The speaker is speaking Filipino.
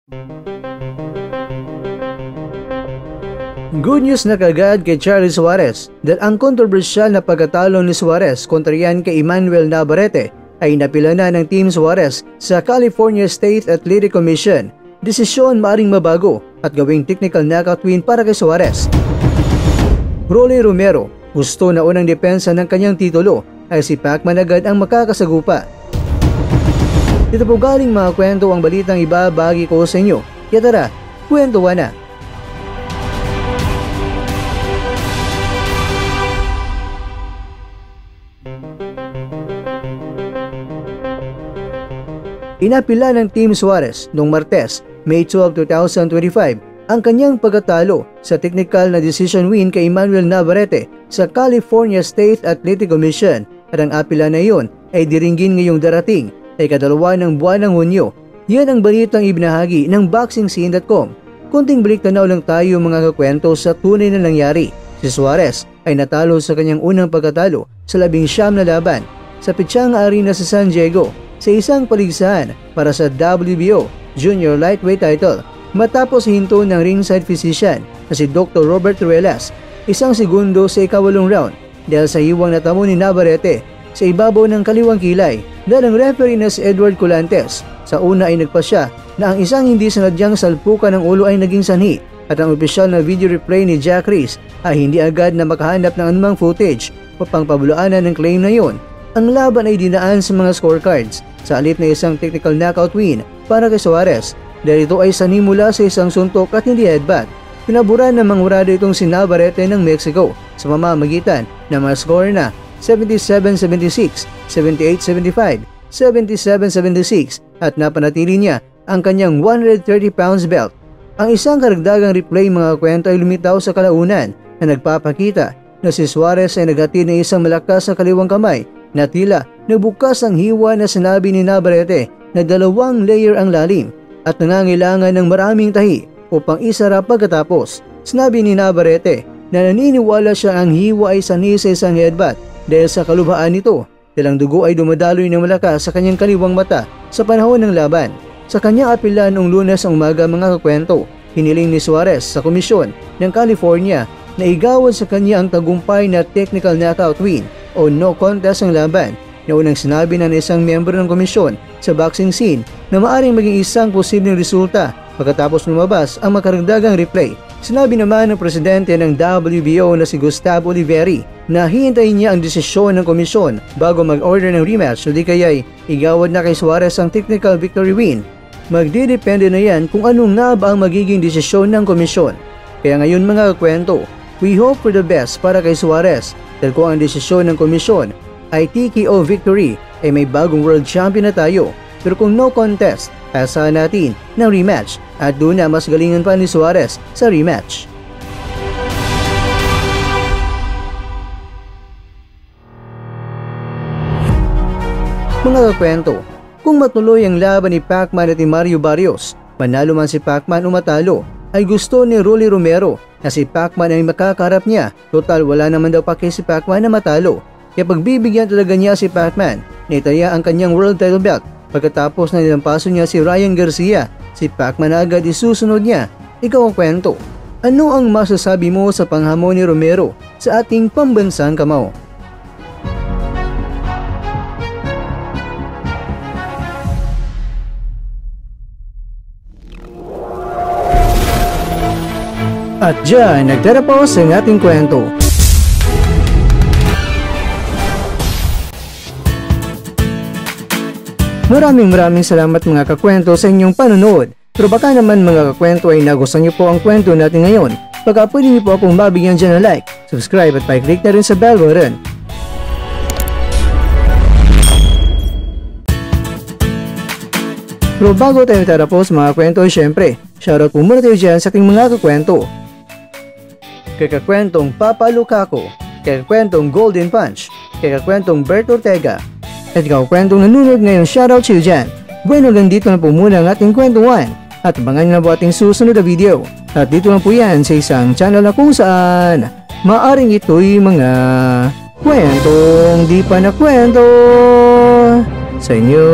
Good news na kagad kay Charlie Suarez dahil ang kontrobersyal na pagkatalo ni Suarez kontra yan kay Emmanuel Navarrete ay napila na ng Team Suarez sa California State Athletic Commission. Desisyon maaring mabago at gawing technical knockout win para kay Suarez. Rolly Romero, gusto na unang depensa ng kanyang titulo ay si Pacman agad ang makakasagupa. Dito po galing mga kwento ang balitang ibabagi ko sa inyo. Kaya tara, kwentuhan na! Inapila ng Team Suarez noong Martes, May 12, 2025 ang kanyang pagkatalo sa technical na decision win kay Emmanuel Navarrete sa California State Athletic Commission at ang apila na iyon ay diringgin ngayong darating ay kadalawa ng buwan ng Hunyo. Yan ang balitang ibinahagi ng BoxingScene.com. Kunting balik tanaw lang tayo mga kakwento sa tunay na nangyari. Si Suarez ay natalo sa kanyang unang pagkatalo sa 19 na laban sa Pichanga Arena sa San Diego sa isang paligsahan para sa WBO Junior Lightweight title matapos hinto ng ringside physician na si Dr. Robert Ruelas 1 segundo sa ikawalong round dahil sa hiwang natamo ni Navarrete sa ibabaw ng kaliwang kilay dahil ang referee na si Edward Colantes sa una ay nagpasya na ang isang hindi sanadyang salpukan ng ulo ay naging sanhi at ang opisyal na video replay ni Jack Reese ay hindi agad na makahanap ng anumang footage upang pabulaanan ng claim na yon. Ang laban ay dinaan sa mga scorecards sa halip na isang technical knockout win para kay Suarez dahil ito ay sanhi mula sa isang suntok at hindi headbutt. Pinaburan ng manghurado itong si Navarrete ng Mexico sa mamamagitan ng mga score na 77-76, 78-75, 77-76 at napanatili niya ang kanyang 130 pounds belt. Ang isang karagdagang replay mga kwento ay lumitaw sa kalaunan na nagpapakita na si Suarez ay naghatid ng isang malakas sa kaliwang kamay na tila nagbukas ang hiwa na sinabi ni Navarrete na 2 layer ang lalim at nangangailangan ng maraming tahi upang isara pagkatapos. Sinabi ni Navarrete na naniniwala siya ang hiwa ay sanhi sa isang headbutt dahil sa kalubhaan nito dahil ang dugo ay dumadaloy ng malakas sa kanyang kaliwang mata sa panahon ng laban. Sa kanyang apela noong Lunes ang umaga mga kakwento, hiniling ni Suarez sa komisyon ng California na igawad sa kanya ang tagumpay na technical knockout win o no contest ang laban na unang sinabi na isang miyembro ng komisyon sa boxing scene na maaring maging isang posibleng resulta pagkatapos lumabas ang makaragdagang replay. Sinabi naman ng presidente ng WBO na si Gustavo Oliveri na hihintayin niya ang desisyon ng komisyon bago mag-order ng rematch o di kaya'y igawad na kay Suarez ang technical victory win. Magdidepende na yan kung anong nga ba ang magiging desisyon ng komisyon. Kaya ngayon mga kakwento, we hope for the best para kay Suarez dahil kung ang desisyon ng komisyon ay TKO victory ay may bagong world champion na tayo. Pero kung no contest, asahan natin ng rematch at doon na mas galingan pa ni Suarez sa rematch. Mga kakwento, kung matuloy ang laban ni Pacman at ni Mario Barrios, manalo man si Pacman o matalo, ay gusto ni Rolly Romero na si Pacman ay makakarap niya. Total wala naman daw pake si Pacman na matalo. Kaya pagbibigyan talaga niya si Pacman na itaya ang kanyang world title belt. Pagkatapos na nilampaso niya si Ryan Garcia, si Pacman agad isusunod niya. Ikaw ang kwento. Ano ang masasabi mo sa panghamon ni Romero sa ating pambansang kamao? At dyan, nagtatapos ang ating kwento. Maraming salamat mga kakwento sa inyong panonood. Pero baka naman mga kakwento ay nagustuhan niyo po ang kwento natin ngayon. Baka pwede niyo po akong mabigyan dyan ng like, subscribe at pa-click na rin sa bell button. Pero bago tayo tatapos mga kwento ay syempre, shoutout po muna tayo dyan sa ating mga kakwento. Kay kakwentong Papa Lukaku, kay kakwentong Golden Punch, kay kakwentong Bert Ortega, at ikaw kwentong nanonood ngayon, shoutout sa iyo dyan. Bueno, hanggang dito na po muna ang ating kwentuhan at abangan nyo na po ating susunod na video. At dito na po yan sa isang channel na kung saan maaring ito'y mga kwentong di pa na kwento sa inyo.